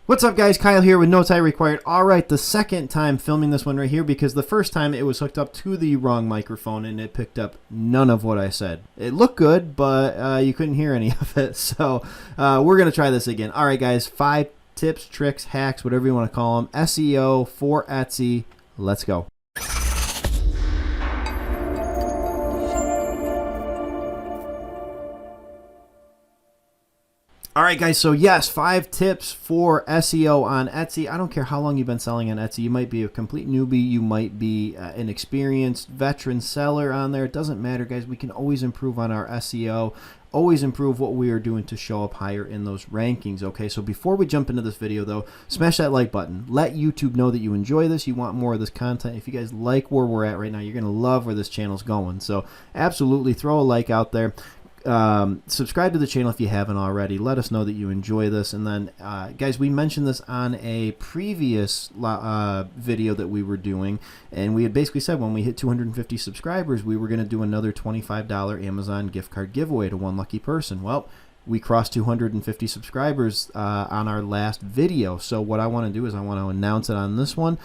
What's up, guys? Kyle here with No Tie Required. All right, the second time filming this one right here because the first time it was hooked up to the wrong microphone and it picked up none of what I said. It looked good, but you couldn't hear any of it. So we're going to try this again. All right, guys, 5 tips, tricks, hacks, whatever you want to call them. SEO for Etsy. Let's go. All right, guys, so yes, 5 tips for SEO on Etsy. I don't care how long you've been selling on Etsy. You might be a complete newbie. You might be an experienced veteran seller on there. It doesn't matter, guys. We can always improve on our SEO, always improve what we are doing to show up higher in those rankings, okay? So before we jump into this video, though, smash that like button. Let YouTube know that you enjoy this. You want more of this content. If you guys like where we're at right now, you're going to love where this channel's going. So absolutely throw a like out there. Subscribe to the channel if you haven't already. Let us know that you enjoy this. And then guys, we mentioned this on a previous video that we were doing, and we had basically said when we hit 250 subscribers we were going to do another $25 Amazon gift card giveaway to one lucky person. Well, we crossed 250 subscribers on our last video. So what I want to do is I want to announce it on this one.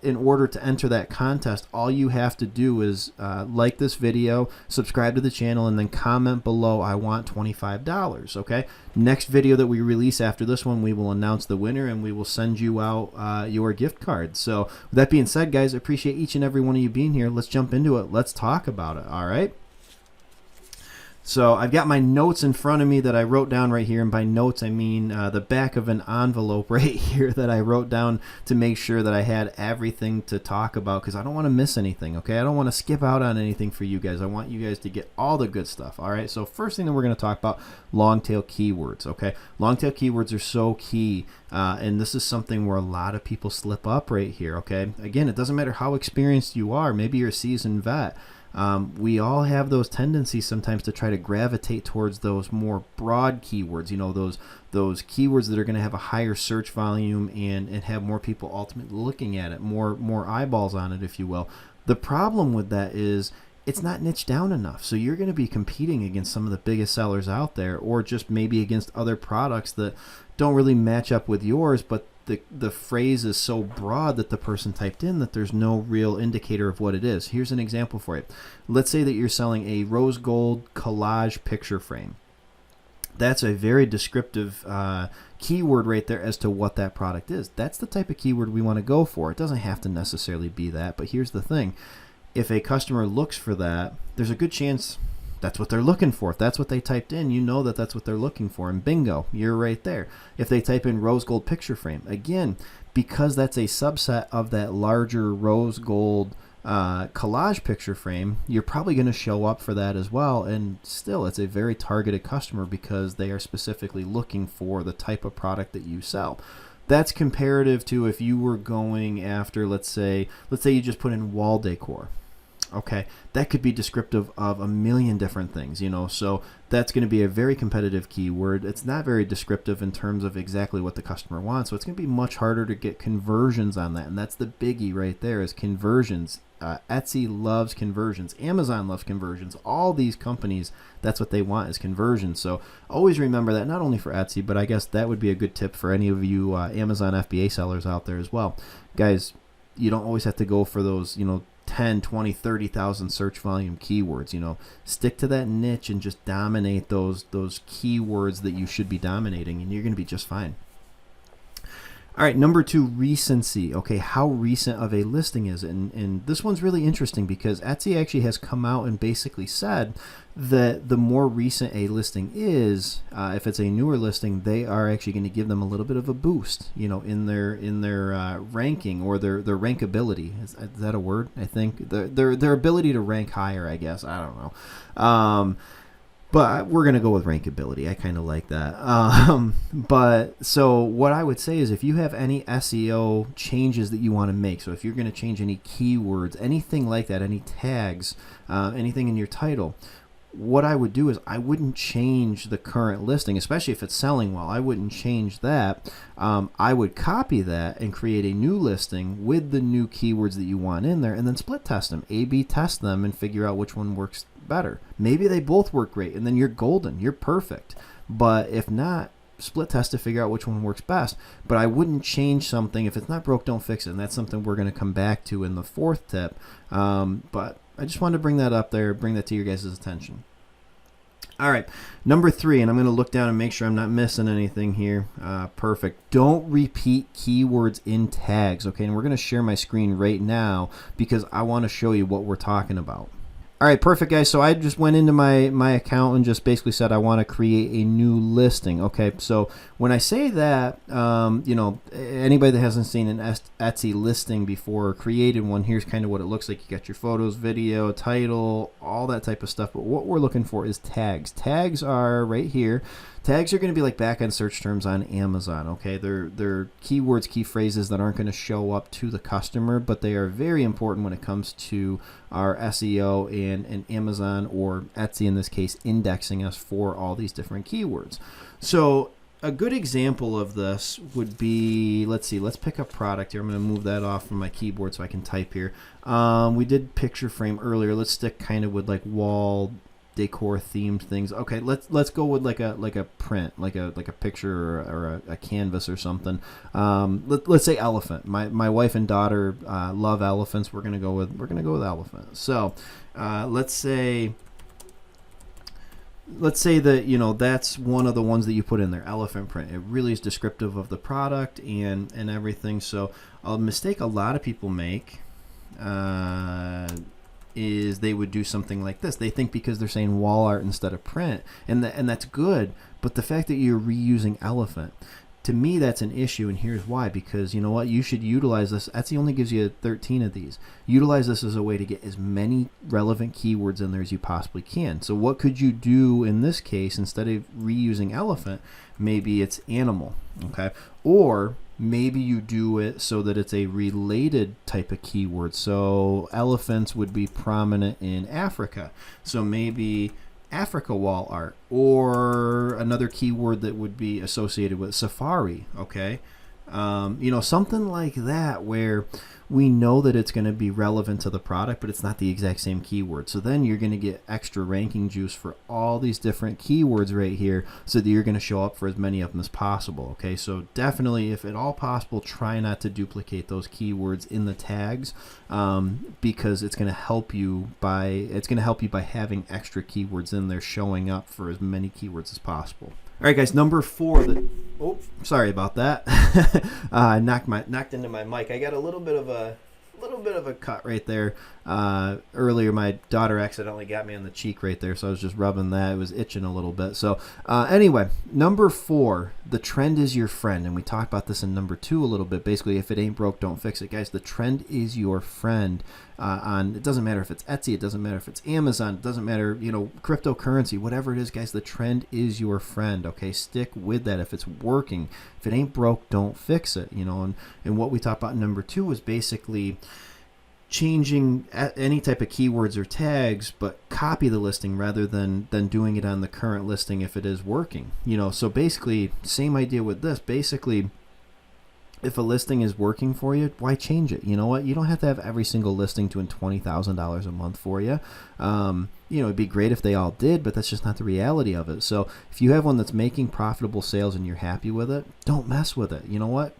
In order to enter that contest, all you have to do is like this video, subscribe to the channel, and then comment below, I want $25, okay? Next video that we release after this one, we will announce the winner and we will send you out your gift card. So with that being said, guys, I appreciate each and every one of you being here. Let's jump into it. Let's talk about it, all right? So I've got my notes in front of me that I wrote down right here, and by notes I mean the back of an envelope right here that I wrote down to make sure that I had everything to talk about, because I don't want to miss anything, okay? I don't want to skip out on anything for you guys. I want you guys to get all the good stuff, all right? So first thing that we're going to talk about, long tail keywords, okay? Long tail keywords are so key, and this is something where a lot of people slip up right here, okay? Again, it doesn't matter how experienced you are. Maybe you're a seasoned vet. We all have those tendencies sometimes to try to gravitate towards those more broad keywords, you know, those keywords that are going to have a higher search volume and have more people ultimately looking at it, more eyeballs on it, if you will. The problem with that is it's not niche down enough. So you're going to be competing against some of the biggest sellers out there, or just maybe against other products that don't really match up with yours, but the phrase is so broad that the person typed in that there's no real indicator of what it is. Here's an example for you. Let's say that you're selling a rose gold collage picture frame. That's a very descriptive keyword right there as to what that product is. That's the type of keyword we want to go for. It doesn't have to necessarily be that, but here's the thing. If a customer looks for that, there's a good chance that's what they're looking for. If that's what they typed in, you know that that's what they're looking for, and bingo, you're right there. If they type in rose gold picture frame, again, because that's a subset of that larger rose gold collage picture frame, you're probably going to show up for that as well. And still, it's a very targeted customer because they are specifically looking for the type of product that you sell. That's comparative to if you were going after, let's say you just put in wall decor. Okay, that could be descriptive of a million different things, you know, so that's going to be a very competitive keyword. It's not very descriptive in terms of exactly what the customer wants, so it's going to be much harder to get conversions on that, and that's the biggie right there is conversions. Etsy loves conversions. Amazon loves conversions. All these companies, that's what they want is conversions. So always remember that, not only for Etsy, but I guess that would be a good tip for any of you Amazon FBA sellers out there as well. Guys, you don't always have to go for those, you know, 10, 20, 30,000 search volume keywords. You know, stick to that niche and just dominate those keywords that you should be dominating, and you're going to be just fine. All right, number 2, recency. Okay, how recent of a listing is it? And this one's really interesting because Etsy actually has come out and basically said that the more recent a listing is, if it's a newer listing, they are actually going to give them a little bit of a boost, you know, in their ranking or their rankability. Is that a word? I think their ability to rank higher, I guess. I don't know. But we're going to go with rankability. I kind of like that. But so what I would say is if you have any SEO changes that you want to make, so if you're going to change any keywords, anything like that, any tags, anything in your title, what I would do is I wouldn't change the current listing, especially if it's selling well. I wouldn't change that. I would copy that and create a new listing with the new keywords that you want in there, and then split test them, A/B test them, and figure out which one works better. Maybe they both work great, and then you're golden. You're perfect. But if not, split test to figure out which one works best. But I wouldn't change something. If it's not broke, don't fix it. And that's something we're going to come back to in the fourth tip. But I just wanted to bring that up there, bring that to your guys' attention. All right, number 3, and I'm going to look down and make sure I'm not missing anything here. Perfect. Don't repeat keywords in tags, okay? And we're going to share my screen right now because I want to show you what we're talking about. All right, perfect, guys. So I just went into my account and just basically said I want to create a new listing. Okay, so when I say that, you know, anybody that hasn't seen an Etsy listing before or created one, here's kind of what it looks like. You got your photos, video, title, all that type of stuff. But what we're looking for is tags. Tags are right here. Tags are going to be like back-end search terms on Amazon, okay? They're keywords, key phrases that aren't going to show up to the customer, but they are very important when it comes to our SEO and Amazon, or Etsy in this case, indexing us for all these different keywords. So a good example of this would be, let's see, let's pick a product here. I'm going to move that off from my keyboard so I can type here. We did picture frame earlier. Let's stick kind of with like wall decor themed things. Okay, let's go with like a print, like a picture or a canvas or something. Let's say elephant. My wife and daughter love elephants. We're gonna go with elephant. So let's say that, you know, that's one of the ones that you put in there, elephant print. It really is descriptive of the product and everything. So a mistake a lot of people make is they would do something like this. They think because they're saying wall art instead of print, and that's good, but the fact that you're reusing elephant, to me that's an issue, and here's why. Because you know what, you should utilize this. Etsy only gives you 13 of these. Utilize this as a way to get as many relevant keywords in there as you possibly can. So what could you do in this case? Instead of reusing elephant, maybe it's animal, okay? Or maybe you do it so that it's a related type of keyword. So elephants would be prominent in Africa. So maybe Africa wall art, or another keyword that would be associated with safari, okay? You know, something like that where we know that it's going to be relevant to the product, but it's not the exact same keyword. So then you're going to get extra ranking juice for all these different keywords right here, so that you're going to show up for as many of them as possible. Okay, so definitely, if at all possible, try not to duplicate those keywords in the tags, because it's going to help you by having extra keywords in there showing up for as many keywords as possible. All right, guys, number 4. Oh, sorry about that. I knocked into my mic. I got a little bit of a cut right there. Earlier, my daughter accidentally got me on the cheek right there, so I was just rubbing that. It was itching a little bit. So anyway, number 4, the trend is your friend. And we talked about this in number 2 a little bit. Basically, if it ain't broke, don't fix it. Guys, the trend is your friend. It doesn't matter if it's Etsy, it doesn't matter if it's Amazon, it doesn't matter, you know, cryptocurrency, whatever it is, guys, the trend is your friend, okay? Stick with that. If it's working, if it ain't broke, don't fix it, you know? And what we talked about in number 2 was basically changing any type of keywords or tags, but copy the listing rather than doing it on the current listing if it is working, you know? So basically, same idea with this. Basically, if a listing is working for you, why change it? You know what? You don't have to have every single listing doing $20,000 a month for you. You know, it'd be great if they all did, but that's just not the reality of it. So if you have one that's making profitable sales and you're happy with it, don't mess with it. You know what?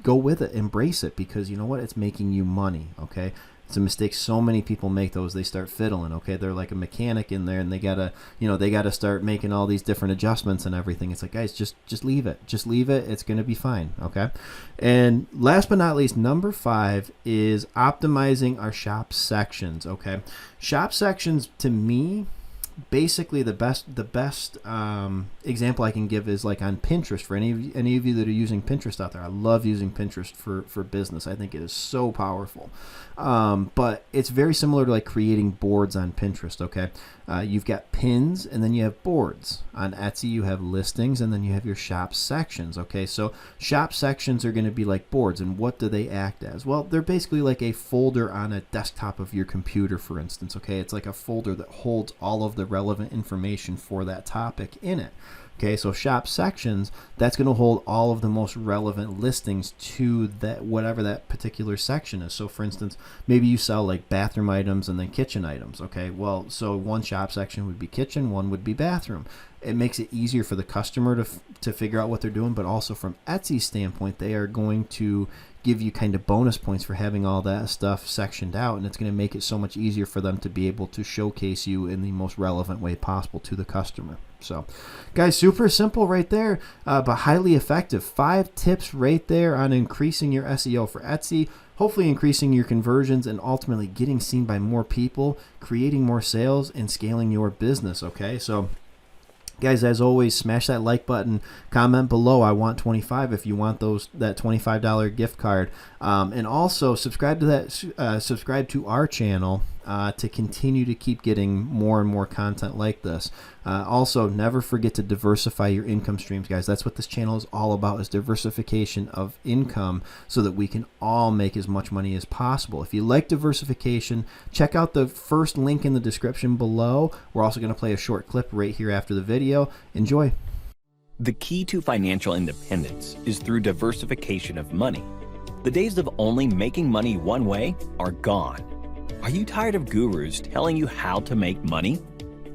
Go with it, embrace it, because you know what? It's making you money, okay? It's a mistake so many people make, those they start fiddling, okay? They're like a mechanic in there, and they gotta start making all these different adjustments and everything. It's like, guys, just leave it. Just leave it. It's gonna be fine, okay? And last but not least, number 5 is optimizing our shop sections, okay? Shop sections, to me, basically the best example I can give is like on Pinterest. For any of you that are using Pinterest out there, I love using Pinterest for business. I think it is so powerful. But it's very similar to like creating boards on Pinterest, okay? You've got pins, and then you have boards. On Etsy, you have listings, and then you have your shop sections, okay? So shop sections are going to be like boards, and what do they act as? Well, they're basically like a folder on a desktop of your computer, for instance, okay? It's like a folder that holds all of the relevant information for that topic in it. Okay, so shop sections, that's going to hold all of the most relevant listings to that, whatever that particular section is. So for instance, maybe you sell like bathroom items and then kitchen items. Okay, well, so one shop section would be kitchen, one would be bathroom. it makes it easier for the customer to figure out what they're doing, but also from Etsy's standpoint, they are going to give you kind of bonus points for having all that stuff sectioned out, and it's going to make it so much easier for them to be able to showcase you in the most relevant way possible to the customer. So guys, super simple right there, but highly effective. 5 tips right there on increasing your SEO for Etsy, hopefully increasing your conversions and ultimately getting seen by more people, creating more sales, and scaling your business. Okay, so guys, as always, smash that like button, comment below I want 25 if you want that $25 gift card, and also subscribe to our channel to continue to keep getting more and more content like this. Also, never forget to diversify your income streams, guys. That's what this channel is all about, is diversification of income so that we can all make as much money as possible. If you like diversification, check out the first link in the description below. We're also going to play a short clip right here after the video. Enjoy. The key to financial independence is through diversification of money. The days of only making money one way are gone. Are you tired of gurus telling you how to make money?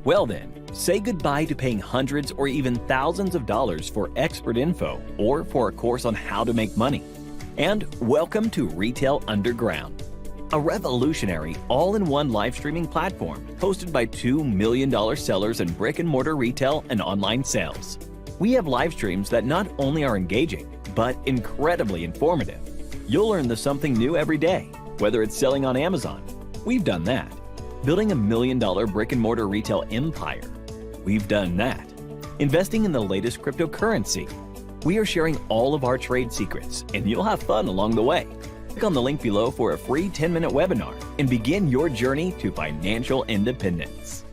Well then, say goodbye to paying hundreds or even thousands of dollars for expert info or for a course on how to make money. And welcome to Retail Underground, a revolutionary all-in-one live streaming platform hosted by $2 million sellers in brick-and-mortar retail and online sales. We have live streams that not only are engaging, but incredibly informative. You'll learn something new every day, whether it's selling on Amazon. We've done that. Building $1 million brick-and-mortar retail empire. We've done that. Investing in the latest cryptocurrency. We are sharing all of our trade secrets, and you'll have fun along the way. Click on the link below for a free 10-minute webinar and begin your journey to financial independence.